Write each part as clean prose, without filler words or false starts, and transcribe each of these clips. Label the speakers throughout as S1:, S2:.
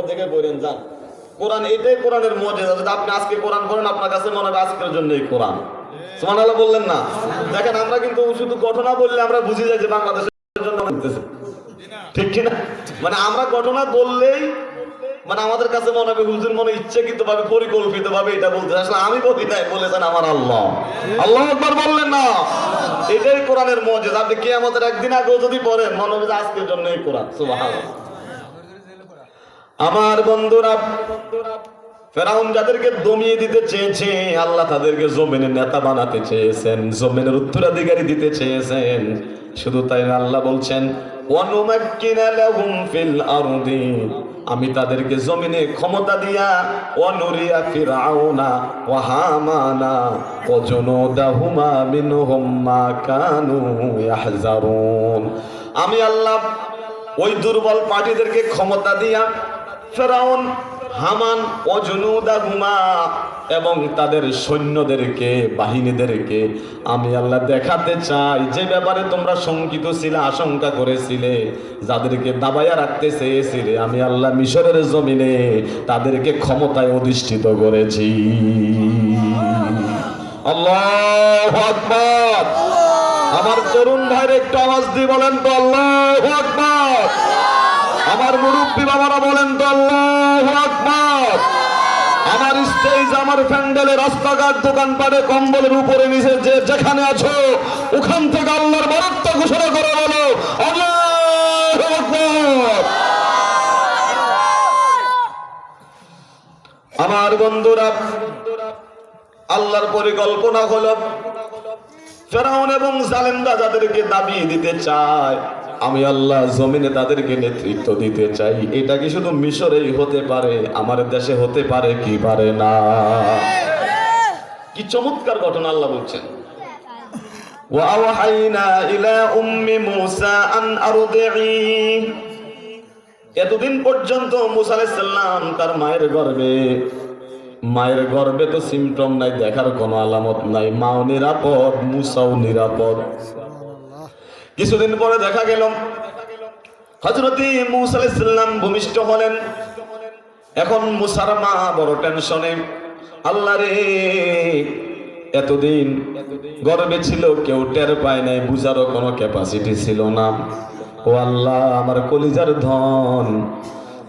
S1: দেখে পড়েন যান। কোরআন এটাই কোরআনের মুজিজা। যদি আপনি আজকে কোরআন পড়েন আপনার কাছে মনে হবে আজকের জন্যই কোরআন। সুবহানাল্লাহ বললেন না? দেখেন আমরা কিন্তু শুধু ঘটনা বললে আমরা বুঝে যাই যে বাংলাদেশের জন্য বলতেছে, ঠিক কিনা? মানে আমরা ঘটনা বললেই মানে আমাদের কাছে মনে হবে হুজুর মনে ইচ্ছাকৃত ভাবে পরিকল্পিত ভাবে এটা বলতে। আসলে আমি বলি নাই, বলেছেন আমার আল্লাহ। আল্লাহু আকবার বললেন না? এটাই কোরআনের মুজিজা। আপনি কিয়ামতের একদিন আগেও যদি পড়েন মনে হবে যে আজকের জন্যই কোরআন। সুবহানাল্লাহ। আমার বন্ধুরা, ফেরাউন যাদেরকে দমিয়ে দিতে চেয়েছে আল্লাহ তাদেরকে জমিনের নেতা বানাতে চেয়েছেন, জমিনের উত্তরাধিকারী দিতে চেয়েছেন। শুধু তাই না, আল্লাহ বলছেন ওয়ানুমাক্কিনা লাহুম ফিল আরদি, আমি তাদেরকে জমিনে ক্ষমতা দিয়া ওয়ানুরিয়া ফিরআউনা ওয়া হামানা ওয়া জুনুদাহুমা মিনহুম মা কানু ইয়াহজারুন। আমি আল্লাহ ওই দুর্বল পার্টিদেরকে ক্ষমতা দিয়া ফেরাউন, হামান ও জুনুদাহুমা এবং তাদের সৈন্যদেরকে, বাহিনীদেরকে আমি আল্লাহ দেখাতে চাই যে ব্যাপারে তোমরা শঙ্কিত ছিলে, আশঙ্কা করেছিলে, যাদেরকে দাবাইয়া রাখতে চেয়েছিলে, আমি আল্লাহ মিশরের জমিনে তাদেরকে ক্ষমতায় অধিষ্ঠিত করেছি। আল্লাহু আকবার। আমার তরুণ ভাইয়ের একটু আওয়াজ দিয়ে বলেন তো আল্লাহু আকবার। আমার মুরব্বী বাবারা বলেন তো আল্লাহু আকবার। আমার স্টেজ, আমার প্যান্ডেলে, রাস্তাঘাট, দোকানপাটে, কম্বলের উপরে নিচে যে যেখানে আছো ওখান থেকে আল্লাহর বরত্ব ঘোষণা করে বলো আল্লাহু আকবার। আমার বন্ধুরা, আল্লাহর পরিকল্পনা হলো ফেরাউন এবং জালেমরা যাদেরকে দাবিয়ে দিতে চায় আমি আল্লাহ জমিনে তাদেরকে নেতৃত্ব দিতে চাই। এটা কি শুধু মিশরেই হতে পারে? আমার দেশে হতে পারে কি পারে না? কি চমৎকার ঘটনা আল্লাহ বলছেন, ওয়াওহাইনা ইলা উম্মি মূসা আন আরদি'i। এতদিন পর্যন্ত মূসা আলাইহিস সালাম তার মায়ের গর্ভে তো সিমটম নাই, দেখার কোনো আলামত নাই। মাও নিরাপদ, মূসাও নিরাপদ। কিছুদিন পরে দেখা গেল হযরত মূসা আলাইহিস সালাম ভূমিষ্ঠ হলেন। এখন মূসার মা বড় টেনশনে, আল্লাহ রে এতদিন গর্ভে ছিল, কেউ টের পায় নাই, বুঝারও কোনো ক্যাপাসিটি ছিল না। ও আল্লাহ, আমার কলিজার ধন,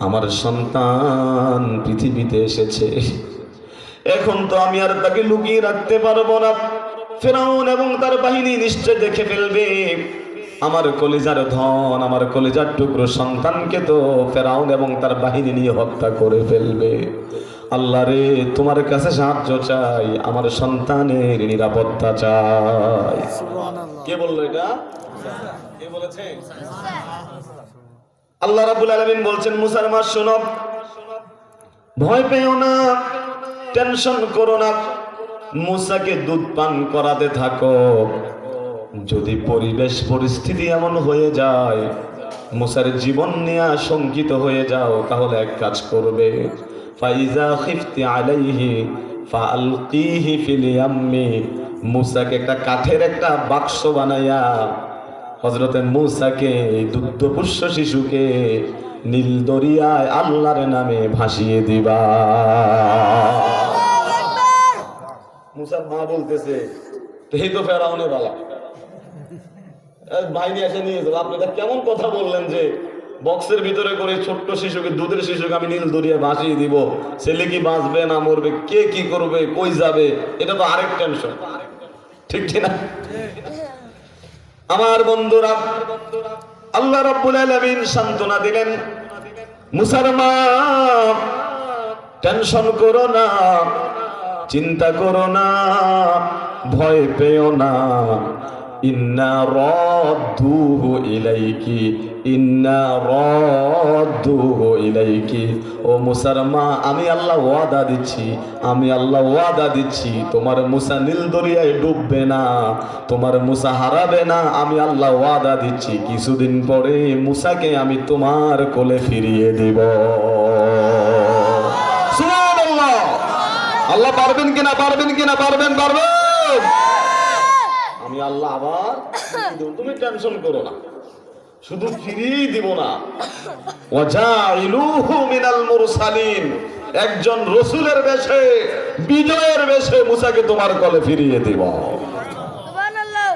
S1: আমার সন্তান পৃথিবীতে এসেছে, এখন তো আমি আর তাকে লুকিয়ে রাখতে পারবো না। ফেরাউন এবং তার বাহিনী নিশ্চয় দেখে ফেলবে। আমার কলিজার ধন, আমার কলিজার টুকরো সন্তানকে তো ফেরাউন এবং তার বাহিনী নিয়ে হত্যা করে ফেলবে। আল্লাহ রে, তোমার কাছে সাহায্য চাই, আমার সন্তানের নিরাপত্তা চাই। কে বললো এটা? কে বলেছে? আল্লাহ রাব্বুল আলামিন বলছেন, মুসার মা শোনো, ভয় পেও না, টেনশন করো না, মুসাকে দুধ পান করাতে থাকো। যদি পরিবেশ পরিস্থিতি এমন হয়ে যায়, মুসার জীবন নিয়ে আশঙ্কিত হয়ে যাও, তাহলে এক কাজ করবে, ফাইজা খিফতি আলাইহি ফালকিহি ফিল ইয়াম্মি। মুসাকে একটা কাঠের একটা বাক্স বানাইয়া হযরতে মুসাকে, দুগ্ধপুষ্য শিশুকে নীল দরিয়ায় আল্লাহর নামে ভাসিয়ে দিবা। মুসার মা বলতেছে, এই তো ফেরাউনের বালা, বাহিনী এসে নিয়ে যাবে। আপনি কেমন কথা বললেন যে বক্সের ভিতরে করে ছোট্ট শিশুকে, দুধের শিশুকে আমি নীল দরিয়ায় ভাসিয়ে দিব, ছেলে কি বাঁচবে না মরবে, কে কি করবে, কই যাবে, এটা তো আরেক টেনশন, ঠিক কিনা? আমার বন্ধুরা, আল্লাহ রাব্বুল আলামিন সান্ত্বনা দিলেন, মুসার মা টেনশন করো না, চিন্তা করো না, ভয় পেও না, ইন্না রাদ্দুহু ইলাইকি, ইন্না রাদ্দুহু ইলাইকি। ও মুসার মা, আমি আল্লাহ ওয়াদা দিচ্ছি, আমি আল্লাহ ওয়াদা দিচ্ছি, তোমার মুসা নীল দরিয়ায় ডুববে না, তোমার মুসা হারাবে না। আমি আল্লাহ ওয়াদা দিচ্ছি, কিছুদিন পরে মুসাকে আমি তোমার কোলে ফিরিয়ে দিব। সুবহানাল্লাহ। আল্লাহ পারবেন কিনা? পারবেন কিনা? পারবেন, পারবেন। আমি আল্লাহ আবার, তুমি টেনশন করো না। শুধু ফিরিয়ে দিব না, ওয়াজাইলুহু মিনাল মুরসালিন, একজন রাসূলের বেশে, বিজয়ের বেশে মুসাকে তোমার কোলে ফিরিয়ে দিব।
S2: সুবহানাল্লাহ।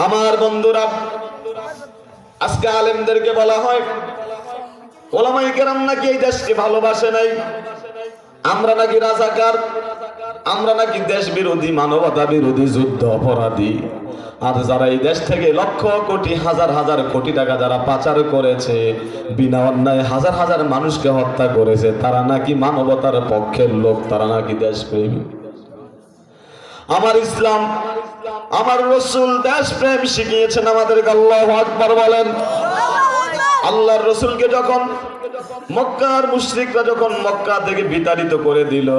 S1: আমার বন্ধুরা, আজকে আলেমদেরকে বলা হয় ওলামায়ে কেরাম নাকি এই দেশকে ভালোবাসে নাই, আমরা নাকি রাজাকার, আমরা নাকি দেশ বিরোধী, মানবতা বিরোধী, যুদ্ধ অপরাধী। আর যারা এই দেশ থেকে লক্ষ কোটি হাজার হাজার কোটি টাকা যারা পাচার করেছে, বিনা অন্যায় হাজার হাজার মানুষকে হত্যা করেছে, তারা নাকি মানবতার পক্ষের লোক, তারা নাকি দেশপ্রেমী। আমার ইসলাম, আমার রাসূল দেশপ্রেম শিখিয়েছেন আমাদেরকে। আল্লাহু আকবার বলেন। আল্লাহর রাসূলকে যখন মক্কার মুশরিকরা যখন মক্কা থেকে বিতাড়িত করে দিল,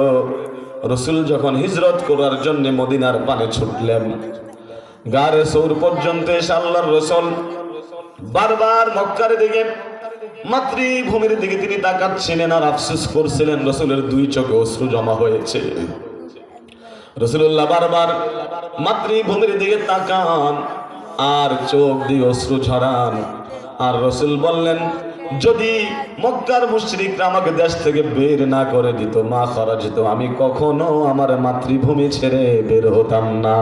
S1: রাসূল যখন হিজরত করার জন্য মদিনার পানে ছুটলেন, গারে সৌর পর্যন্ত এসে আল্লাহর রাসূল বারবার মক্কার দিকে, মাতৃভূমির দিকে তিনি তাকাচ্ছিলেন আর আফসোস করছিলেন। রাসূলের দুই চোখে অশ্রু জমা হয়েছে। রাসূলুল্লাহ বারবার মাতৃভূমির দিকে তাকান আর চোখ দিয়ে অশ্রু ঝরান। আর রাসূল বললেন, যদি মক্কার মুশরিকরা আমাকে দেশ থেকে বের না করে দিত, মা খরাজিত, আমি কখনো আমার মাতৃভূমি ছেড়ে বের হতাম না।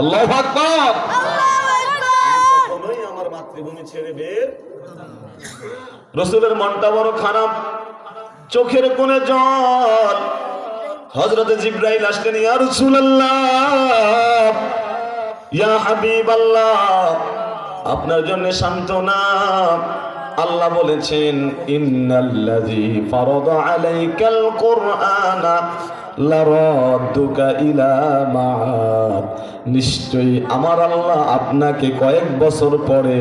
S1: আল্লাহু আকবার। কখনোই আমার মাতৃভূমি ছেড়ে বের। রাসূলের মনটা বড় খারাপ, চোখের কোণে জল। হযরত জিবরাইল আসলেন, ইয়া রাসূলুল্লাহ, ইয়া হাবিবাল্লাহ, আপনার জন্য সান্ত্বনা। আল্লাহ বলেছেন, ইন্নাল্লাযী ফারাদা আলাইকাল কুরআনা লারাদ্দুকা ইলা মাআদ, নিশ্চয়ই আমার আল্লাহ আপনাকে কয়েক বছর পরে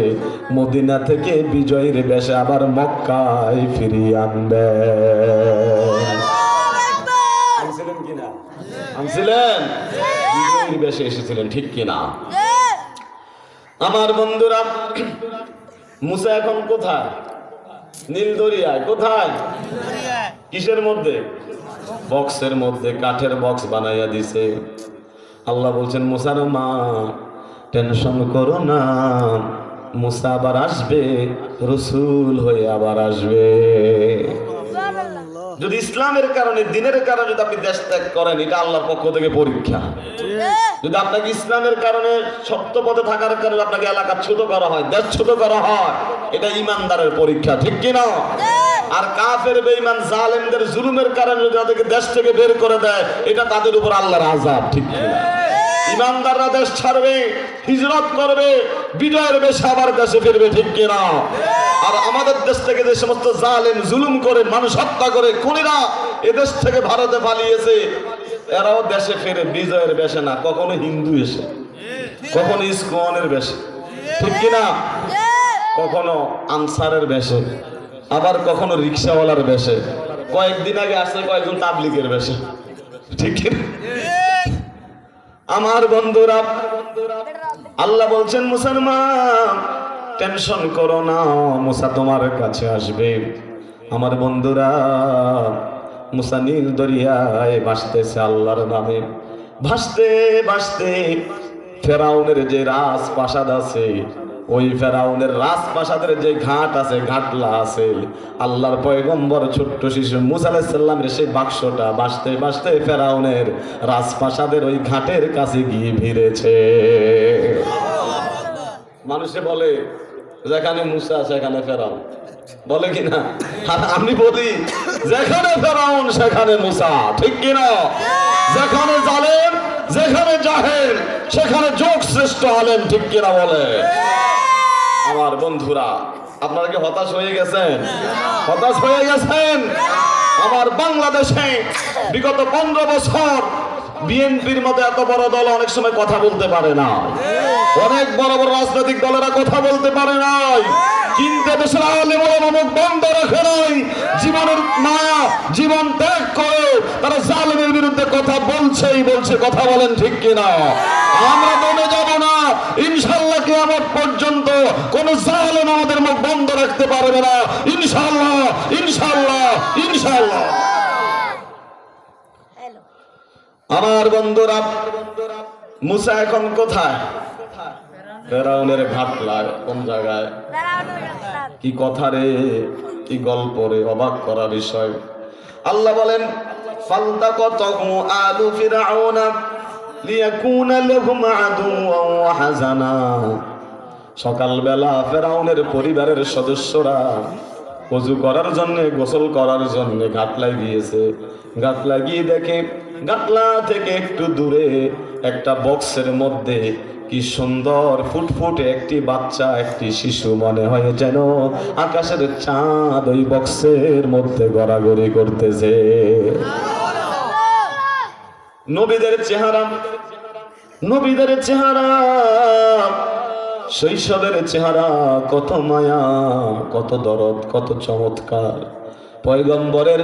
S1: মদিনা থেকে বিজয়ের বেশে আবার মক্কায় ফিরিয়ে আনবেন। আনছিলেন কিনা? আনছিলেন? বিজয়ের বেশে এসেছিলেন, ঠিক কিনা? আমার বন্ধুরা, মুসা এখন কোথায়? নীল দরিয়ায়। কোথায়? কিসের মধ্যে? বক্সের মধ্যে, কাঠের বক্স বানাইয়া দিছে। আল্লাহ বলছেন, মুসার মা টেনশন করো না, মুসা আবার আসবে, রাসূল হয়ে আবার আসবে। যদি ইসলামের কারণে, দিনের কারণে যদি আপনি দেশ ত্যাগ করেন, এটা আল্লাহর পক্ষ থেকে পরীক্ষা। যদি আপনাকে ইসলামের কারণে, সত্য পথে থাকার কারণে আপনাকে এলাকা ছোট করা হয়, দেশ ছোট করা হয়, এটা ইমানদারের পরীক্ষা, ঠিক কিনা? আর কাফের, বেঈমান, জালেমদের জুলুমের কারণে যদি তাদেরকে দেশ থেকে বের করে দেয়, এটা তাদের উপর আল্লাহর আযাব, ঠিক কিনা? ইমানদাররা দেশ ছাড়বে, হিজরত করবে, বিজয়ের বেশে আবার দেশে ফিরবে, ঠিক কিনা? আর আমাদের দেশ থেকে যে সমস্ত জালেম, জুলুম করে, মানুষ হত্যা করে, খুনিরা এদেশ থেকে ভারতে পালিয়েছে, এরাও দেশে ফিরে বিজয়ের বেশে না, কখনো হিন্দু এসে, কখনো ইসকনের বেশে, ঠিক কিনা? কখনো আনসারের বেশে, আবার কখনো রিক্সাওয়ালার বেশে, কয়েকদিন আগে আসছে কয়েকজন তাবলিগের বেশে, ঠিক কিনা? আমার বন্ধুরা, আল্লাহ বলছেন, মুসলমান টেনশন করো না, মুসা তোমার কাছে আসবে। আমার বন্ধুরা, মুসা নীল দরিয়ায় ভাসতেছে আল্লাহর নামে, ভাসতে ভাসতে ফেরাউনের যে রাজপ্রাসাদ আছে, ওই ফেরাউনের রাজপ্রাসাদের যে ঘাট আছে, ঘাটলা আছে, আল্লাহর পয়গম্বর ছোট্ট শিশু মুসা আলাইহিস সালামের সেই বাক্সটা ভাসতে ভাসতে ফেরাউনের রাজপ্রাসাদের ওই ঘাটের কাছে গিয়ে ভিড়েছে। মানুষে বলে যেখানে মুসা সেখানে ফেরাউন, বলে কিনা? আর আমি বলি যেখানে ফেরাউন সেখানে মুসা, ঠিক কিনা? যেখানে জালেম, যেখানে জাহেল, সেখানে যোগ শ্রেষ্ঠ আলেম, ঠিক কিনা বলে? আমার বন্ধুরা, আপনারা কি হতাশ হয়ে গেছেন? হতাশ হয়ে গেছেন? আমার বাংলাদেশে বিগত 15 বছর বিএনপির মতো এত বড় দল অনেক সময় কথা বলতে পারে না, অনেক বড় বড় রাজনৈতিক দলেরা কথা বলতে পারে নাই, কিন্তু দেশের আলেম ওলামা মুখ বন্ধ রাখে নাই। জীবনের মায়া, জীবন ত্যাগ করে তারা জালেমের বিরুদ্ধে কথা বলছেই বলছে, কথা বলেন ঠিক কিনা? আমরা দমে যাব না, ইনশাআল্লাহ কিয়ামত পর্যন্ত কোন জালেম আমাদের মুখ বন্ধ রাখতে পারবে না, ইনশাআল্লাহ, ইনশাআল্লাহ, ইনশাআল্লাহ। আমার বন্ধুরা, মুসা এখন কোথায়? ফেরাউনের ঘাটলায় কোন জায়গায়? কি কথা রে, কি গল্প রে, অবাক করা বিষয়। আল্লাহ বলেন ফালতাকাতাহু আলু ফিরআউনা লিয়াকুনা লাহুম আদুওয়ান ওয়া হাযানা। সকালবেলা ফেরাউনের পরিবারের সদস্যরা ওযু করার জন্য, গোসল করার জন্য ঘাটলায় গিয়েছে। ঘাটলা গিয়ে দেখে ঘাটলা থেকে একটু দূরে একটা বক্সের মধ্যে কি সুন্দর ফুটফুটে একটি বাচ্চা, একটি শিশু, মনে হয় যেন আকাশের চাঁদ ওই বক্সের মধ্যে গড়াগড়ি করতেছে। নবীদের চেহারা, নবীদের চেহারা, শৈশবের চেহারা, কত মায়া, কত দরদ, কত চমৎকার। পয়গম্বরের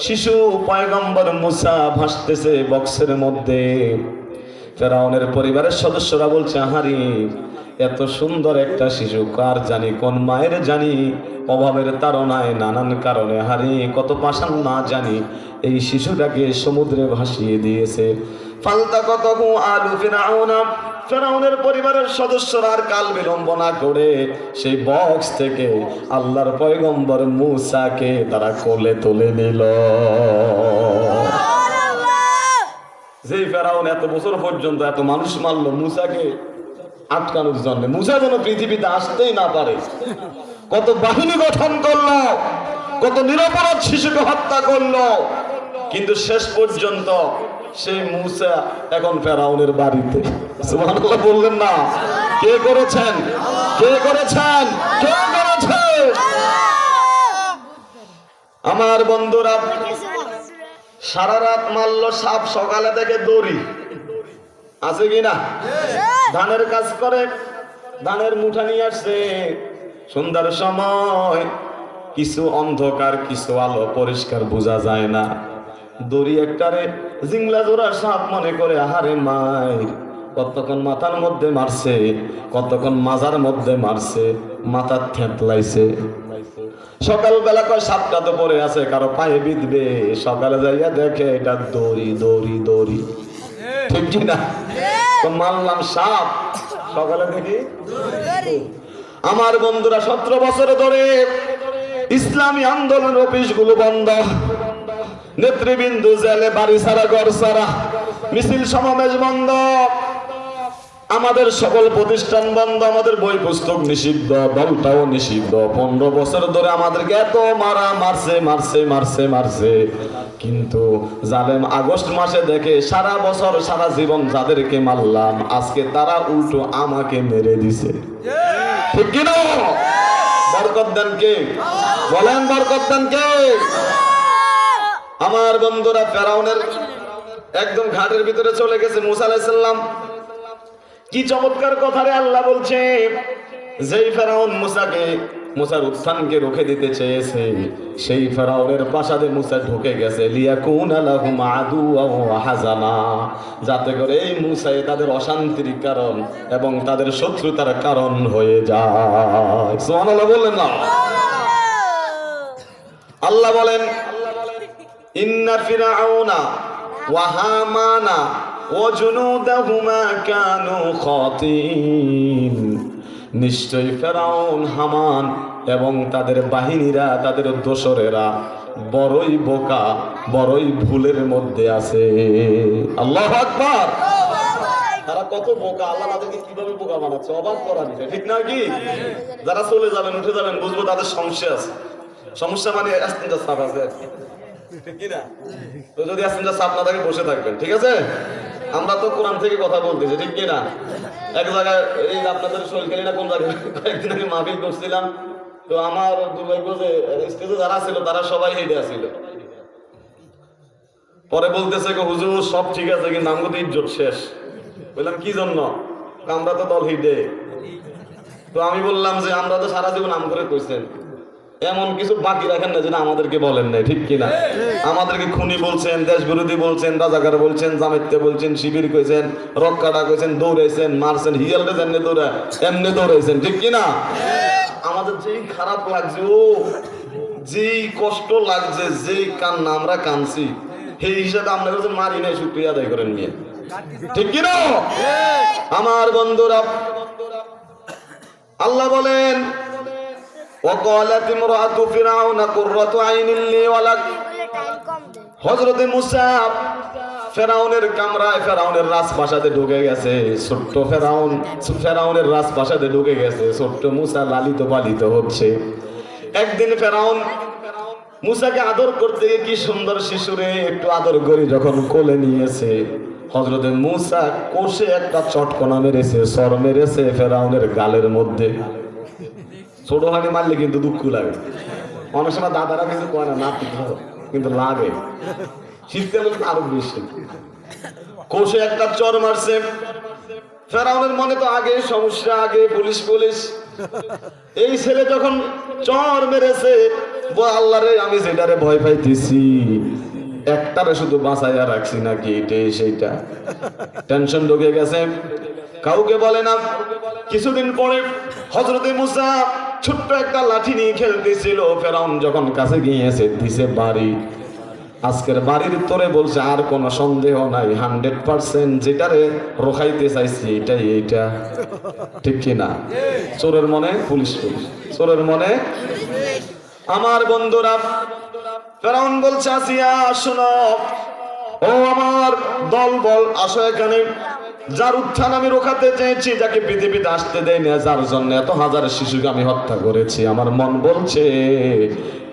S1: শিশু পয়গম্বর মুসা ভাসতেছে বক্সের মধ্যে। ফেরাউনের পরিবারের সদস্যরা বলছে, আহারে এত সুন্দর একটা শিশু, কার জানি, কোন মায়ের জানি, অভাবের তাড়নায় নানান কারণে হারি কত পাষাণ না জানি এই শিশুটাকে সমুদ্রে ভাসিয়ে দিয়েছে। ফালতাকাতাহু আলু ফিরআউনা। ফেরাউনের পরিবারের সদস্যরা আর কাল বিলম্ব না করে সেই বক্স থেকে আল্লাহর পয়গম্বর মুসাকে তারা কোলে তুলে নিল। যেই ফেরাউন এত বছর পর্যন্ত এত মানুষ মারলো মুসাকে আটকানোর জন্য, মুসা যেন পৃথিবীতে আসতেই না পারে, কত বাহিনী গঠন করলো, কত নিরপরাধ শিশুকে হত্যা করলো, কিন্তু শেষ পর্যন্ত সেই মুসা এখন ফেরাউনের বাড়িতে। সুবহানাল্লাহ বললেন না? কে করেছেন? কে করেছেন? কে করেছেন? আমার বন্ধুরা, সারা রাত মারলো সাপ, সকালে থেকে দড়ি আছে কিনা? ধানের কাজ করে, ধানের মুঠা নিয়ে আসছে। সন্ধ্যার সময় কিছু অন্ধকার, কিছু আলো, পরিষ্কার বোঝা যায় না। দড়ি একটারে জিংলা জোড়া সাপ মনে করে আহারে মায়ের, কতক্ষণ মাথার মধ্যে মারছে, কতক্ষণ মাজার মধ্যে মারছে, মাথার থেতলাইছে। সকালবেলা কয় সাপটা তো পড়ে আছে, কারো পায়ে বিঁধবে। সকালে যাইয়া দেখে এটা দড়ি, দড়ি, দড়ি, ঠিক কিনা? তো মানলাম সাপ, সকালে দেখি। আমার বন্ধুরা, 17 বছর ধরে ইসলামী আন্দোলন অফিস গুলো বন্ধ, নেতৃবৃন্দ জেলে, বাড়ি ছাড়া, ঘর ছাড়া, মিছিল সমাবেশ বন্ধ, আমাদের সকল প্রতিষ্ঠান বন্ধ, আমাদের বই পুস্তক নিষিদ্ধ, দলটাও নিষিদ্ধ। 15 বছর ধরে আমাদেরকে এত মারছে মারছে মারছে মারছে, কিন্তু জালেম আগস্ট মাসে দেখে সারা বছর সারা জীবন যাদেরকে মারলাম আজকে তারা উল্টো আমাকে মেরে দিছে। ঠিক কিনা? বরকত দেন কে? বলেন বরকত দেন কে? আমার বন্ধুরা, ফেরাউনের একদম ঘাটের ভিতরে চলে গেছে মুসা আলাইহিস সালাম। কি চমৎকার কথা রে! আল্লাহ বলছে যেই ফেরাউন মুসার উত্থানকে রুখে দিতে চেয়েছে, সেই ফেরাউনের প্রাসাদে মুসা ঢুকে গেছে। লিয়াকুনা লাহুম আদুওয়া ওয়া হাযানা, যাতে করে এই মুসাই তাদের অশান্তির কারণ এবং তাদের শত্রুতার কারণ হয়ে যায়। সুবহানাল্লাহ বললেন না? আল্লাহ বলেন ইন্না ফিরআউনা ওয়া হামানা ওয়া জুনুদাহুমা কানু খাতিন। নিশ্চয় ফেরাউন, হামান এবং তাদের বাহিনীরা, তাদের দোসরেরা বড়ই বোকা, বড়ই ভুলের মধ্যে আছে। আল্লাহু আকবার! তারা কত বোকা, আল্লাহ তাদেরকে কিভাবে বোকা বানাচ্ছে, অবাক করা বিষয়, ঠিক না কি? যারা চলে যাবেন, উঠে যাবেন, বুঝবো তাদের সমস্যা আছে। সমস্যা মানে অ্যাসেঞ্জার সাপ আছে, ঠিক কি না? তো যদি অ্যাসেঞ্জার সাপ না থাকে বসে থাকবেন, ঠিক আছে? আমরা তো কোরআন থেকে কথা বলতেছি, ঠিক কি না? এক জায়গায় এই আপনাদের শৈলখালী না কোন জায়গায় কয়েকদিন আগে মাহফিল করছিলাম, তো আমার দুর্ভাগ্য যে স্টেজে যারা ছিল তারা সবাই হেঁটে আসছিল। পরে বলতেছে হুজুর সব ঠিক আছে, কিন্তু আমগো তো ইজ্জত শেষ। বললাম কি জন্য? আমরা তো দল হিডে। তো আমি বললাম যে আমরা তো সারা জীবন নাম করে কইছেন, এমন কিছু বাকি রাখেন না যেটা আমাদেরকে বলেন নাই, ঠিক কিনা? আমাদেরকে খুনি বলছেন, দেশ বিরোধী বলছেন, রাজাকার বলছেন, জামাইতে বলছেন, শিবির কইছেন, রক্ষাটা কইছেন, দৌড়াইছেন, মারছেন, হিয়ালটা যেমনি এমনি দৌড়াইছেন, ঠিক কিনা? আমাদের যেই খারাপ লাগছে, যেই কষ্ট লাগছে, যেই কান্না আমরা কানছি, সেই হিসাবে আমরা মারি নাই, শুকরিয়া আদায় করেন নিয়ে, ঠিক কিনা? আমার বন্ধুরা, আল্লাহ বলেন وقالت امرأة فرعون قرة عين لي ولك
S2: বলে টাইম কম দে।
S1: হযরতে মুসা ফেরাউনের কামরায় ফেরাউনের রাজপ্রাসাদে ঢুকে গেছে। ছোট্ট ফেরাউনের রাজপ্রাসাদে ঢুকে গেছে। ছোট্ট মুসা লালিত পালিত হচ্ছে। একদিন ফেরাউন মুসাকে আদর করতে গিয়ে কি সুন্দর শিশুরে একটু আদর করে যখন কোলে নিয়েছে, হযরতে মুসা কোষে একটা চটকনা মেরেছে, সর মেরেছে ফেরাউনের গালের মধ্যে। ছোট হানি মারলে কিন্তু দুঃখ লাগে। অনেক সময় দাদারা কিছু কয় না, কিন্তু লাগে। শীতকালে তো আরো বেশি। কোষে একটা চর মারছে। ফেরাউনের মনে তো আগে সমস্যা, আগে পুলিশ। এই ছেলে যখন চর মেরেছে, আল্লাহ রে, আমি যেটারে ভয় পাইতেছি একটারে শুধু বাঁচাইয়া রাখছি নাকি এটাই সেইটা। টেনশন ঢুকে গেছে, কাউকে বলে না। কিছুদিন পরে হযরতে মুসা ছোট্ট একটা লাঠি নিয়ে খেলতেছিল। ফেরাউন যখন কাছে গিয়েছে, দিছে বাড়ি। আজকের বাড়ির তোরে বলছে আর কোনো সন্দেহ নাই, 100% যেটারে রোখাইতে চাইছি এটাই এইটা। ঠিক কিনা? চোরের মনে পুলিশ, চোরের মনে। আমার বন্ধুরা, ফেরাউন বলছে আসিয়া শোনো, ও আমার দল বল, আসো এখানে। যার উত্থান আমি রোখাতে চেয়েছি, যাকে পৃথিবীতে আসতে দেয় না, যার জন্য এত হাজার শিশুকে আমি হত্যা করেছি, আমার মন বলছে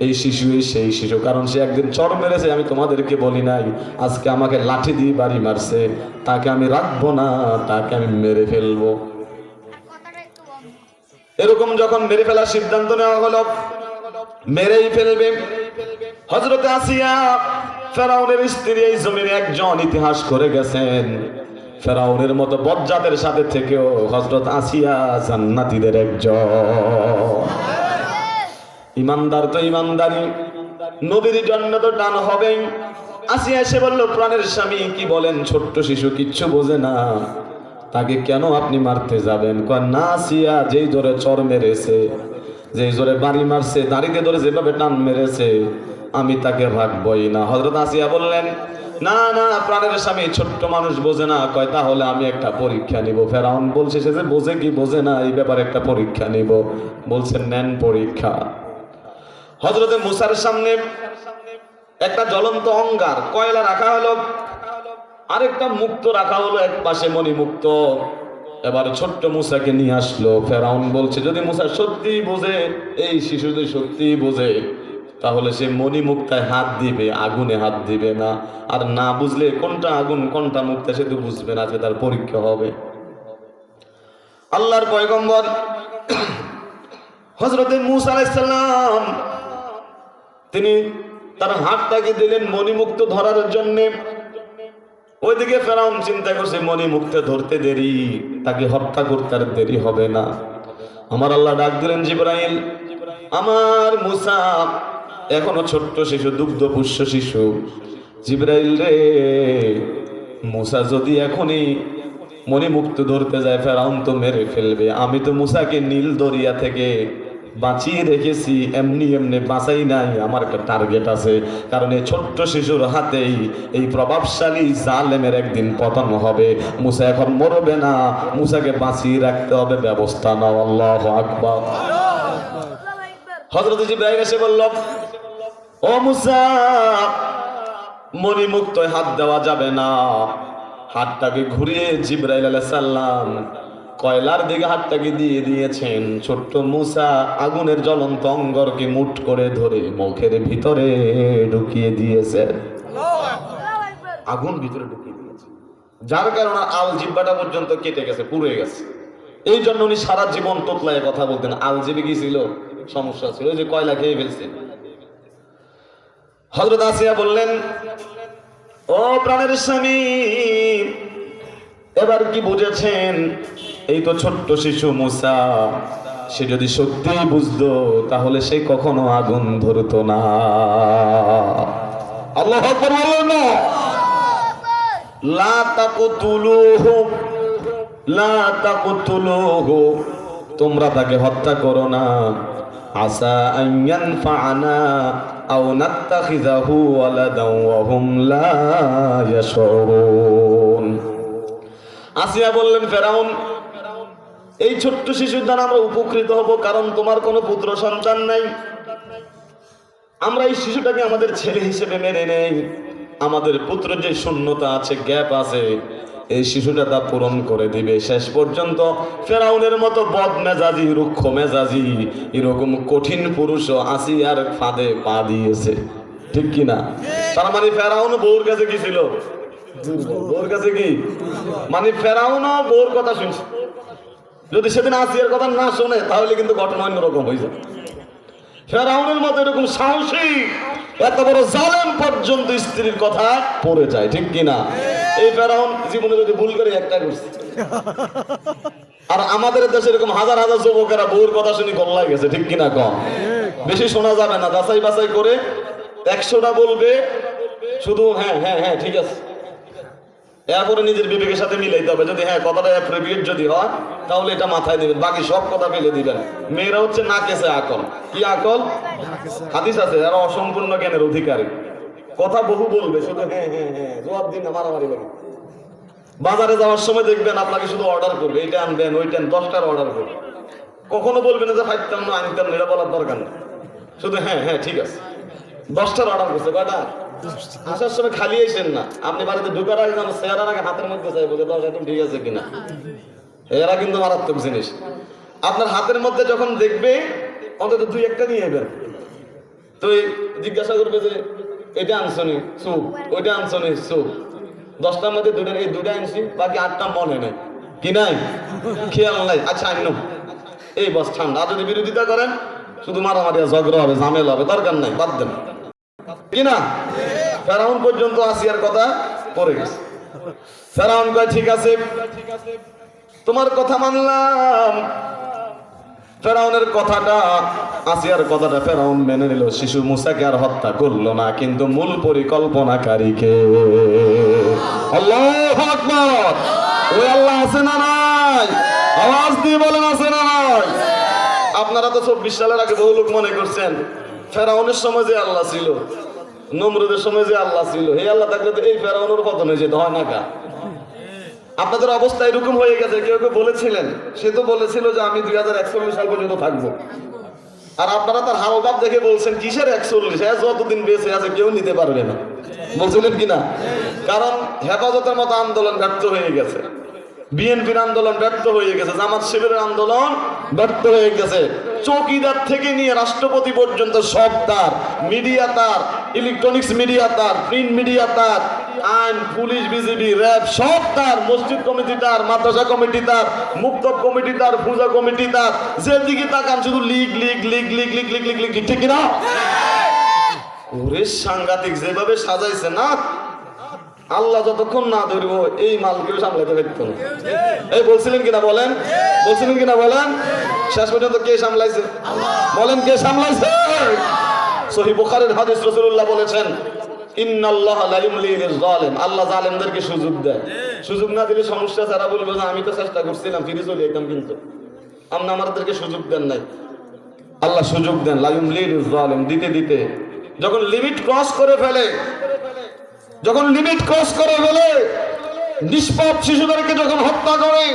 S1: এই শিশুই সেই শিশু। কারণ সে একদিন চর মেরেছে, আমি তোমাদেরকে বলি নাই। আজকে আমাকে লাঠি দিয়ে বাড়ি মারছে, তাকে আমি রাখবো না, তাকে আমি মেরে ফেলবো।
S2: কথাটা একটু বন্ধ।
S1: এরকম যখন মেরে ফেলার সিদ্ধান্ত নেওয়া হলো, মেরেই ফেলবে। হযরতে আসিয়া ফেরাউনের স্ত্রী এই জমিনে একজন ইতিহাস করে গেছেন। ফেরাউনের মতো বজ্জাতের সাথে থেকেও হযরত আসিয়া জান্নাতীদের একজন। ইমানদার তো ইমানদারি, নবীর জন্য তো টান হবেই। আসিয়া এসে বলল, প্রাণের স্বামী কি বলেন? ছোট্ট শিশু কিচ্ছু বোঝে না, তাকে কেন আপনি মারতে যাবেন? কয় না আসিয়া, যেই জোরে চর মেরেছে, যেই জোরে বাড়ি মারছে, দাড়িতে ধরে যেভাবে টান মেরেছে, আমি তাকে রাখবই না। হযরত আসিয়া বললেন, না না, প্রাণের স্বামী ছোট্ট মানুষ বোঝে না। কয় তাহলে আমি একটা পরীক্ষা নিব। ফেরাউন বলছে সে যে বোঝে কি বোঝে না এই ব্যাপারে একটা পরীক্ষা নিব। বলছেন নেন পরীক্ষা। হযরতে মুসার সামনে একটা জ্বলন্ত অঙ্গার কয়লা রাখা হলো, আরেকটা মুক্ত রাখা হলো, এক পাশে মণি মুক্ত। এবার ছোট্ট মুসাকে নিয়ে আসলো। ফেরাউন বলছে যদি মুসা সত্যি বোঝে, এই শিশু যদি সত্যি বোঝে, তাহলে সে মণি মুক্তায় হাত দিবে, আগুনে হাত দিবে না। আর না বুঝলে কোনটা আগুন কোনটা মুক্তা সে তো বুঝবে না, তার পরীক্ষা হবে। আল্লাহর পয়গম্বর হযরতে মুসা আলাইহিস সালাম তিনি তার হাতটাকে দিলেন মণিমুক্ত ধরার জন্য। ওইদিকে ফেরাউন চিন্তা করছে মণিমুক্তে ধরতে দেরি, তাকে হত্যা করতে আর দেরি হবে না। আমার আল্লাহ ডাক দিলেন জিবরাইল, আমার মুসা এখনো ছোট্ট শিশু, দুগ্ধপুষ্য শিশু। জিবরাইল রে, মুসা যদি এখনই মণিমুক্ত ধরতে যায়, ফেরাউন তো মেরে ফেলবে। আমি তো মুসাকে নীল দরিয়া থেকে বাঁচিয়ে রেখেছি, এমনি এমনি বাঁচাই নাই, আমার একটা টার্গেট আছে। কারণ এই ছোট্ট শিশুর হাতেই এই প্রভাবশালী জালেমের একদিন পতন হবে। মুসা এখন মরবে না, মুসাকে বাঁচিয়ে রাখতে হবে, ব্যবস্থা নাও। আল্লাহু আকবার। হযরত জিবরাইল এসে বলল, ও মুসা, মণিমুক্ত হাত দেওয়া যাবে না। হাতটাকে ঘুরিয়ে জিবরাইল আলাইহিস সালাম কয়লার দিকে হাতটাকে দিয়ে দিয়েছেন। ছোট্ট মুসা আগুনের জ্বলন্ত অঙ্গরকে মুঠ করে ধরে মুখের ভিতরে ঢুকিয়ে দিয়েছে। আগুন ভিতরে ঢুকিয়ে দিয়েছে, যার কারণে আল জিব্বাটা পর্যন্ত কেটে গেছে, পুড়ে গেছে। এই জন্য উনি সারা জীবন তোতলায় কথা বলতেন। আল জিবে কি ছিল? সমস্যা ছিল, ওই যে কয়লা খেয়ে ফেলছে। হযরত আসিয়া বললেন, ও প্রাণের স্বামী, এবার কি বুঝেছেন? এই তো ছোট্ট শিশু মুসা, সে যদি সত্যিই বুঝতো তাহলে সে কখনো আগুন ধরতো না। আল্লাহু আকবার বলুন না। লা তাকতুলুহু, লা তাকতুলুহু, তোমরা তাকে হত্যা করো না। আসা আন ইয়ানফা'না আও নাত্তাখিযাহু ওয়ালাদান ওয়া হুম লা ইয়াশউরুন। আসিয়া বললেন, ফেরাউন এই ছোট্ট শিশুর দ্বারা আমরা উপকৃত হব, কারণ তোমার কোনো পুত্র সন্তান নাই। আমরা এই শিশুটাকে আমাদের ছেলে হিসেবে মেনে নেই। আমাদের পুত্রের যে শূন্যতা আছে, গ্যাপ আছে, এই শিশুটা তা পূরণ করে দিবে। শেষ পর্যন্ত ফেরাউনের মতো বদ মেজাজি, রুক্ষ মেজাজি, এরকম কঠিন পুরুষও আসিয়ার ফাঁদে পা দিয়েছে, ঠিক কিনা? তার মানে ফেরাউন বউর কাছে কি ছিল? বউর কাছে কি মানে ফেরাউনও বউর কথা শুনছে। যদি সেদিন আসিয়ার কথা না শোনে তাহলে কিন্তু ঘটনা অন্যরকম হয়ে যায়। ফেরাউনের মতো এরকম সাহসী এত বড় জালেম পর্যন্ত স্ত্রীর কথা পড়ে যায়, ঠিক কিনা? এই ফেরাউন জীবনে যদি ভুল করে একটা করছে। আর আমাদের দেশে এরকম হাজার হাজার যুবকেরা বউর কথা শুনি গল্লায় গেছে, ঠিক কিনা? কম বেশি শোনা যাবে না, যাচাই বাছাই করে 100টা বলবে শুধু হ্যাঁ হ্যাঁ হ্যাঁ ঠিক আছে। এরপরে নিজের বিবেকের সাথে মিলাইতে হবে। যদি হ্যাঁ কথাটা অ্যাপ্রোপ্রিয়েট যদি হয় তাহলে এটা মাথায় দিবেন, বাকি সব কথা ফেলে দিবেন। মেয়েরা হচ্ছে না কেসে আকল। কি আকল? হাদিস আছে, এরা অসম্পূর্ণ জ্ঞানের অধিকারী। কথা বহু বলবে, শুধু হ্যাঁ হ্যাঁ হ্যাঁ জবাব দিন না, মারামারি লাগে। বাজারে যাওয়ার সময় দেখবেন আপনাকে শুধু অর্ডার করবে, এইটা আনবেন ওইটা 10টার অর্ডার করবে। কখনো বলবেন না যে ফাইতাম না আনতাম না, এটা বলার দরকার নেই। শুধু হ্যাঁ হ্যাঁ ঠিক আছে। 10টার অর্ডার করছে, কয়টা? আসার সময় খালি আইসেন না, আপনি বাড়িতে ঢুকার আগে যেন চেহারার আগে হাতের মধ্যে চাইবো যে 10 একদম ঠিক আছে কিনা। এরা কিন্তু মারাত্মক জিনিস। আপনার হাতের মধ্যে যখন দেখবে অন্তত 2-1টা নিয়ে এবেন। তো জিজ্ঞাসা করবে যে এটা আনছনি চুপ, ওইটা আনছনি চুপ। 10টার মধ্যে এই 2টা আনছি, বাকি 8টা মনে নেই, কি নাই খেয়াল নাই। আচ্ছা আইন এই বস ঠান্ডা। আর যদি বিরোধিতা করেন শুধু মারামারি ঝগড়া হবে, ঝামেলা হবে, দরকার নাই, বাদ দেন, কিনা? ফেরাউন পর্যন্ত আসিয়ার কথা পড়ে গেছে। ফেরাউন কয় ঠিক আছে তোমার কথা মানলাম। ফেরাউনের কথাটা, আসিয়ার কথাটা ফেরাউন মেনে নিল। শিশু মুসাকে আর হত্যা করলো না, কিন্তু মূল পরিকল্পনাকারীকে। আল্লাহু আকবার। ওই আল্লাহ আছে না নাই? আওয়াজ দিয়ে বলেন আছে না নাই? আপনারা তো 24 সালের আগে বহু লোক মনে করছেন ফেরাউনের সময় যে আল্লাহ ছিল, নমরুদের সময় যে আল্লাহ ছিল, এই আল্লাহ থাকলে তো এই ফেরাউনের পতন হয়ে যেত, হয় না কা? আপনাদের অবস্থা এরকম হয়ে গেছে। কেউ কেউ বলেছিলেন, সে তো বলেছিল যে আমি 2041 সাল পর্যন্ত থাকবো। আর আপনারা তার হালভাব দেখে বলছেন কিসের 41? যতদিন বেঁচে আছে কেউ নিতে পারবে না, বলছিলেন কিনা? কারণ হেফাজতের মতো আন্দোলন ব্যর্থ হয়ে গেছে, বিএনপির আন্দোলন ব্যর্থ হয়ে গেছে, জামাত শিবিরের আন্দোলন ব্যর্থ হয়ে গেছে। চৌকিদার থেকে নিয়ে রাষ্ট্রপতি পর্যন্ত সব তার, মিডিয়া তার, ইলেকট্রনিক্স মিডিয়া তার, প্রিন্ট মিডিয়া তার, আইন, পুলিশ, বিজিবি, র্যাব সব তার, মসজিদ কমিটি তার, মাদ্রাসা কমিটি তার, মুক্ত কমিটি তার, পূজা কমিটি তার। যেদিকে তাকান শুধু league league league league league league league league, ঠিক না? ওরে সাংঘাতিক যেভাবে সাজাইছে না, আল্লাহ যতক্ষণ না ধরবো এই মাল কেউ সামলাতে পারতো না। এই বলছিলেন কিনা বলেন, বলছিলেন কিনা বলেন? শেষ পর্যন্ত কে সামলাইছে বলেন? কে সামলাইছে? সহিহ বুখারীর হাদিস, রাসূলুল্লাহ বলেছেন ইন্নাল্লাহা লা ইউমলি লিয-যালিম। আল্লাহ জালেমদেরকে সুযোগ দেয়। সুযোগ না দিলে সমস্যা, যারা বলবে যে আমি তো চেষ্টা করছিলাম ফিরে চলে যেতাম, কিন্তু আপনি আমাদেরকে সুযোগ দেন নাই। আল্লাহ সুযোগ দেন, লা ইউমলি লিয-যালিম। দিতে দিতে যখন লিমিট ক্রস করে ফেলে, যখন লিমিট ক্রস করে ফেলে, নিষ্পাপ শিশুদেরকে যখন হত্যা করে,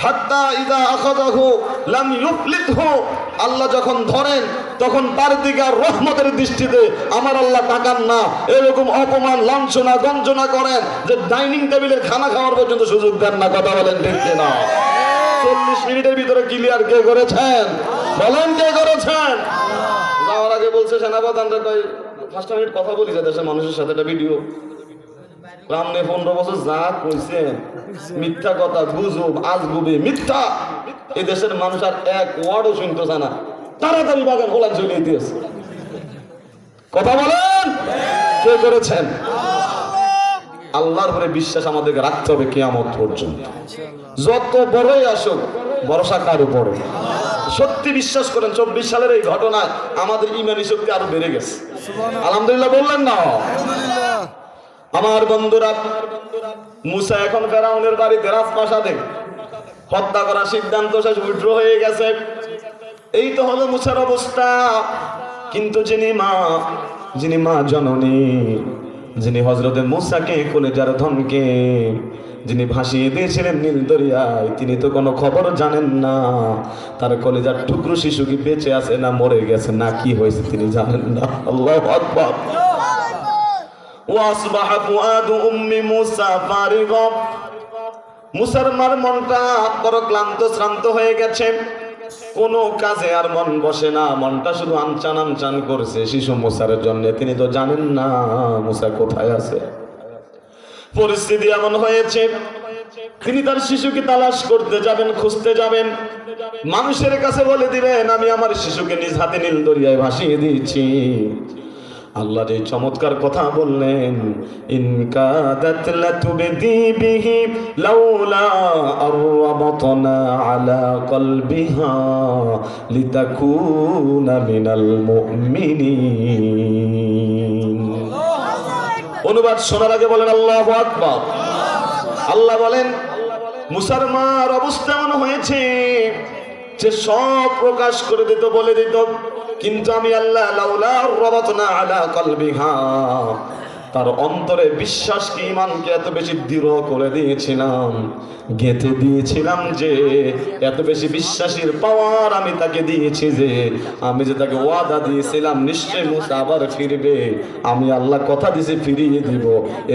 S1: হাত্তা ইযা আখাযাহু লাম ইউফলিতহু, আল্লাহ যখন ধরেন তখন তার দিকে আর রহমতের দৃষ্টিতে আমার আল্লাহ তাকান না। এরকম অপমান, লাঞ্ছনা, গঞ্জনা করেন যে ডাইনিং টেবিলের খানা খাওয়ার পর্যন্ত সুযোগ দেন না। কথা বলেন ঠিক কিনা? 40 মিনিটের ভিতরে ক্লিয়ার কে করেছেন বলেন? কে করেছেন? যাওয়ার আগে বলছে সেনাপ্রধানরা কয় 5 মিনিট কথা বলি যে দেশের মানুষের সাথে, একটা ভিডিও। আপনি 15 বছর যা কইছেন মিথ্যা কথা, গুজব, আজগুবি, মিথ্যা, এই দেশের মানুষ আর এক ওয়ার্ডও শুনতে চায় না। তাড়াতাড়ি বাগান গোলান জ্বলিয়ে দিয়েছে। কথা বলেন কে করেছেন? আল্লাহর উপরে বিশ্বাস আমাদেরকে রাখতে হবে কিয়ামত পর্যন্ত। যত বড়ই আসুক, ভরসা কার উপরে? সত্যি বিশ্বাস করেন 24 সালের এই ঘটনায় আমাদের ইমানি শক্তি আরো বেড়ে গেছে। আলহামদুলিল্লাহ বললেন না? আমার বন্ধুরা, মুসা এখন ফেরাউনের বাড়িতে রাজপ্রাসাদে, হত্যা করার সিদ্ধান্ত শেষ, উইথড্র হয়ে গেছে। এই তো হলো মুসার অবস্থা। কিন্তু যিনি মা জননী, যিনি হযরতে মুসাকে কলেজার ধনকে যিনি ভাসিয়ে দিয়েছিলেন নীল দরিয়ায়, তিনি তো কোনো খবর জানেন না। তার কলেজার টুকরো শিশু কি বেঁচে আছে না মরে গেছে না কি হয়েছে তিনি জানেন না। আল্লাহু আকবার। ওয়াসবাহা ফুআদু উম্মি মুসা ফারিগা, মুসার মার মনটা বড় ক্লান্ত শ্রান্ত হয়ে গেছে, কোনো কাজে আর মন বসে না, মনটা শুধু আনচান আনচান করছে শিশু মুসার জন্য। তিনি তো জানেন না মুসা কোথায় আছে। পরিস্থিতি এমন হয়েছে, তিনি তার শিশুকে তালাশ করতে যাবেন, খুঁজতে যাবেন, মানুষের কাছে বলে দিবেন আমি আমার শিশুকে নিজ হাতে নীল দরিয়ায় ভাসিয়ে দিয়েছি। আল্লাহ যে চমৎকার কথা বললেন, ইনকাদাত লাতুবদি বিহি লাউলা আরবাতনা আলা কলবিহা লিতাকুনা মিনাল মুমিনিন। অনুবাদ শোনার আগে বলেন আল্লাহু আকবার। আল্লাহ বলেন মুসার মার অবস্থা এমন হয়েছে যে সব প্রকাশ করে দিত, বলে দিত, কিন্তু আমি আল্লাহ লাউলা রাবাতনা আলা কলবিহা, তার অন্তরে বিশ্বাসকে ঈমানকে এত বেশি দৃঢ় করে দিয়েছিলাম, গেঁথে দিয়েছিলাম, যে এত বেশি বিশ্বাসীর পাওয়ার আমি তাকে দিয়েছি যে আমি যে তাকে ওয়াদা দিয়েছিলাম নিশ্চয় মুসা আবার ফিরবে, আমি আল্লাহ কথা দিয়েছি ফিরিয়ে দিব।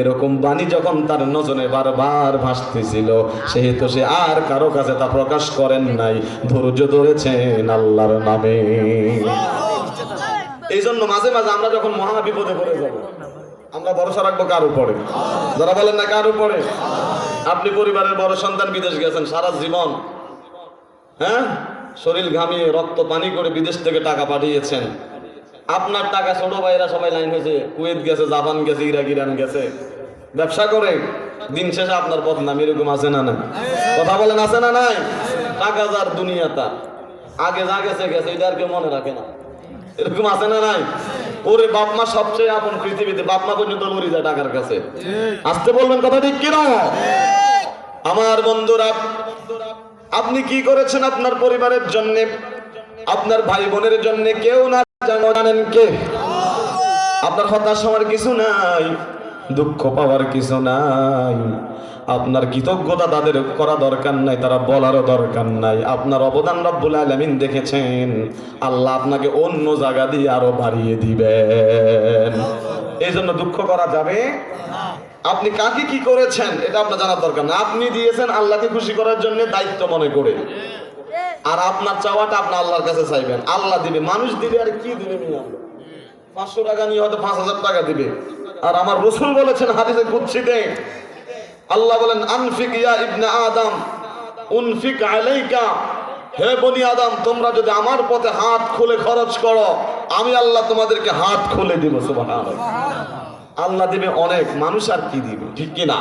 S1: এরকম বাণী যখন তার নজরে বারবার ভাসতেছিল, সেহেতু সে আর কারো কাছে তা প্রকাশ করেন নাই, ধৈর্য ধরেছেন আল্লাহর নামে। এই জন্য মাঝে মাঝে আমরা যখন মহা বিপদে পড়ে যাব, আমরা ভরসা রাখবো কার উপরে? যারা বলেন না কার উপরে? আপনি পরিবারের বড় সন্তান, বিদেশ গেছেন সারা জীবন, হ্যাঁ, শরীর ঘামিয়ে রক্ত পানি করে বিদেশ থেকে টাকা পাঠিয়েছেন, আপনার টাকা ছোট ভাইরা সবাই লাইন হয়েছে, কুয়েত গেছে, জাপান গেছে, ইরাক ইরান গেছে, ব্যবসা করে, দিন শেষে আপনার বদনাম। এরকম আছে না নাই? কথা বলেন আছে না নাই? টাকা যার দুনিয়া তার, আগে যা গেছে গেছে, এটা আর কেউ মনে রাখে না। এরকম আছে না নাই? ওরে বাপ মা সবচেয়ে আপন পৃথিবীতে, বাপ মা পর্যন্ত লড়ি যায় টাকার কাছে। আসতে বলবেন কথা ঠিক কিনা? আমার বন্ধুরা, আপনি কি করেছেন আপনার পরিবারের জন্য, আপনার ভাই বোনের জন্য? কেউ না জানেন কে? আপনার হতাশ হওয়ার কিছু নাই, দুঃখ পাওয়ার কিছু নাই, আপনার কৃতজ্ঞতা তাদের করা দরকার নাই, তারা বলারও দরকার নাই। আপনার অবদান রব্বুল আলামিন দেখেছেন, আল্লাহ আপনাকে অন্য জায়গা দিয়ে আরো বাড়িয়ে দিবেন। এই জন্য দুঃখ করা যাবে। আপনি কাকে কি করেছেন এটা আপনার জানার দরকার না। আপনি দিয়েছেন আল্লাহকে খুশি করার জন্য, দায়িত্ব মনে করে, আর আপনার চাওয়াটা আপনি আল্লাহর কাছে চাইবেন, আল্লাহ দিবে। মানুষ দিবে আর কি দিবে? 500 টাকা নিয়ে হয়তো 5000 টাকা দিবে। আর আমার রাসূল বলেছেন হাদিসে কুদসিতে, আল্লাহ বলেন আনফিক ইয়া ইবনে আদম উনফিক আলাইকা, হে বনি আদম, তোমরা যদি আমার পথে হাত খুলে খরচ করো, আমি আল্লাহ তোমাদেরকে হাত খুলে দিব। সুবহানাল্লাহ। আল্লাহ দিবে অনেক, মানুষ আর কি দিবে? ঠিক কি না?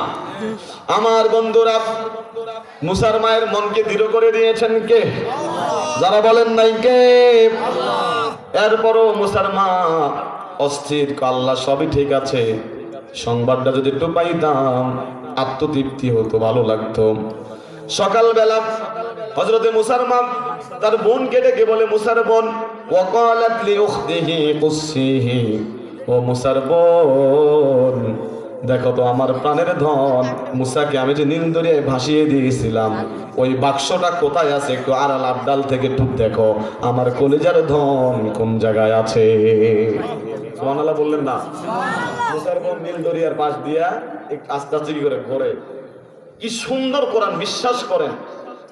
S1: আমার বন্ধুরা, মুসার মায়ের মনকে দৃঢ় করে দিয়েছেন কে? যারা বলেন নাই কে? এরপরও মুসার মা অস্থির, আল্লাহ সবই ঠিক আছে, সংবাদটা যদি একটু পাইতাম আত্মতৃপ্তি হতো, ভালো লাগতো। সকালবেলা হযরতে মুসার মা তার বোনকে ডেকে বলে, মুসার বোন, ওয়াকালাত লি উখতিহি কুসিহি, ও মুসার বোন, দেখো তো আমার প্রাণের ধন মুসাকে আমি যে নীল দরিয়ায় ভাসিয়ে দিয়েছিলাম, ওই বাক্সটা কোথায় আছে? একটু আড়াল আবডাল থেকে একটু দেখো, আমার কলিজার ধন কোন জায়গায় আছে। সুবহানাল্লাহ বললেন না? মুসার বোন নীল দরিয়ার পাশ দিয়া একটু আস্তে আস্তে কি করে ঘোরে। কি সুন্দর কোরআন, বিশ্বাস করেন।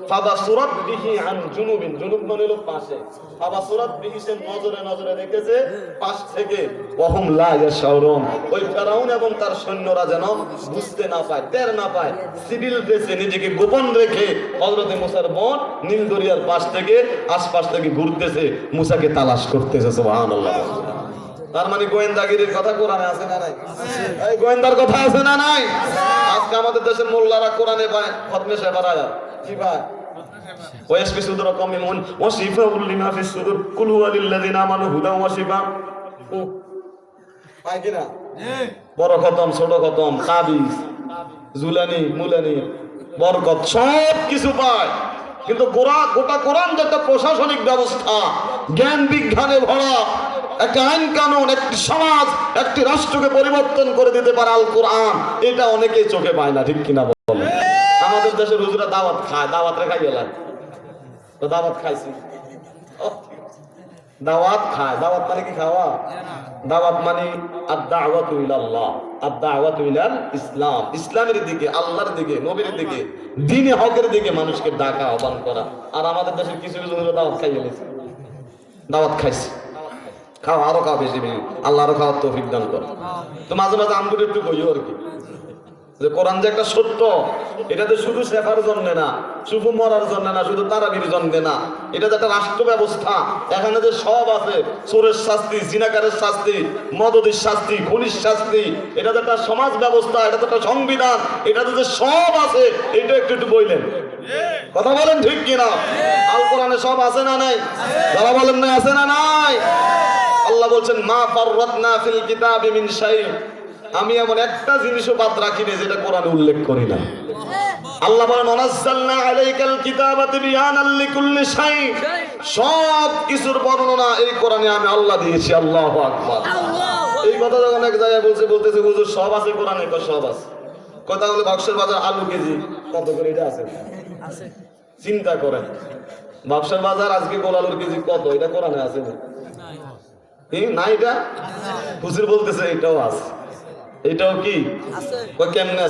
S1: ফাবাসুরাত বিহি আন জুনুবিন, জুনুব মানে হলো পাশে, ফাবাসুরাত বিহি সে নজরে নজরে দেখেছে পাশ থেকে, ওয়াহুম লা ইয়াশউরুন, ওই ফেরাউন এবং তার সৈন্যরা যেন বুঝতে না পায়, টের না পায়, সিভিল ড্রেসে নিজেকে গোপন রেখে হযরতে মুসার বোন নীল দরিয়ার পাশ থেকে আশপাশ থেকে ঘুরতেছে, মুসাকে তালাশ করতেছে। সুবহানাল্লাহ। তার মানে গোয়েন্দাগিরির কথা কোরআনে আছে না নাই? এই গোয়েন্দার কথা আছে না নাই? আজকে আমাদের দেশের মোল্লারা কোরআনে পায় খতমে শেফারা কি পায়? ওয়াসফি সুদুরাকুম মিন ওয়াশিফাউল লিমা ফিস সুদুর কুল হুয়া লিল্লাযিনা আমানু হুদা ওয়া শিফা। পায় কি না? বড় খতম, ছোট খতম, তাবিজ, জুলানি, মুলানি, বরকত সব কিছু পায়। কিন্তু গোটা কোরআন যে একটা প্রশাসনিক ব্যবস্থা, জ্ঞান বিজ্ঞানে ভরা, একটা আইন কানুন, একটি সমাজ, একটি রাষ্ট্রকে পরিবর্তন করে দিতে পারে আল কোরআন। এটা অনেকেই চোখে পায় না, ঠিক কিনা বলে? আমাদের দেশের হুজুরা দাওয়াত খায়, দাওয়াত রেখা গেলেন তো দাওয়াত খাইছি, দাওয়াত খায়। দাওয়াত মানে কি খাওয়া? দাওয়াত মানে আদ-দাওয়াতু ইলাল্লাহ, আদ-দাওয়াতু ইলাল ইসলাম, ইসলামের দিকে, আল্লাহর দিকে, নবীর দিকে, দ্বীনে হকের দিকে মানুষকে ডাকা, আহ্বান করা। আর আমাদের দেশের কিছু কিছু হুজুর দাওয়াত খাইয়ে গেছে, দাওয়াত খাইছে। খাও, আরো খাও, বেশি বেশি, আল্লাহ আরো খাওয়ার তৌফিক দান করে। তো মাঝে মাঝে আমগুলো একটু কইও আর কি, যে কোরআন যে একটা সত্য, এটাতে শুধু শেখার জন্য না, শুধু মরার জন্য না, শুধু তারাবির জন্য না, এটা যে একটা রাষ্ট্র ব্যবস্থা। এখানে যে সব আছে, চোরের শাস্তি, জিনাকারের শাস্তি, মদদের শাস্তি, খুনির শাস্তি, এটা যে একটা সমাজ ব্যবস্থা, এটা তো একটা সংবিধান, এটাতে যে সব আছে, এটা একটু একটু বললেন, কথা বলেন ঠিক কিনা? আল কোরআনে সব আছে না নাই? যারা বলেন না আছে না নাই? আল্লাহ বলছেন মা ফাররাতনা ফিল কিতাবি মিন শাই, আমি এমন একটা জিনিসও বাদ রাখিনি যেটা কোরআনে উল্লেখ করি না। আল্লাহ বলেন ওয়ানাজ্জালনা আলাইকাল কিতাবা তিবয়ানাল লিকুল্লি শাই, সব কিছুর বর্ণনা এই কোরআনে আমি আল্লাহ দিয়েছি। আল্লাহু আকবার। এই কথা যখন এক জায়গায় বলতেছে হুজুর সব আছে কোরআনে, কয় সব আছে। কথা হলো বাক্সের বাজার আলু কেজি কত করে, এটা আছে? চিন্তা করেন, বাক্সের বাজার আজকে গোল আলুর কেজি কত, এটা কোরআনে আছে না? না, এটা হুজুর বলতেছে এটাও আছে। এটাও কি কেমনে আছে?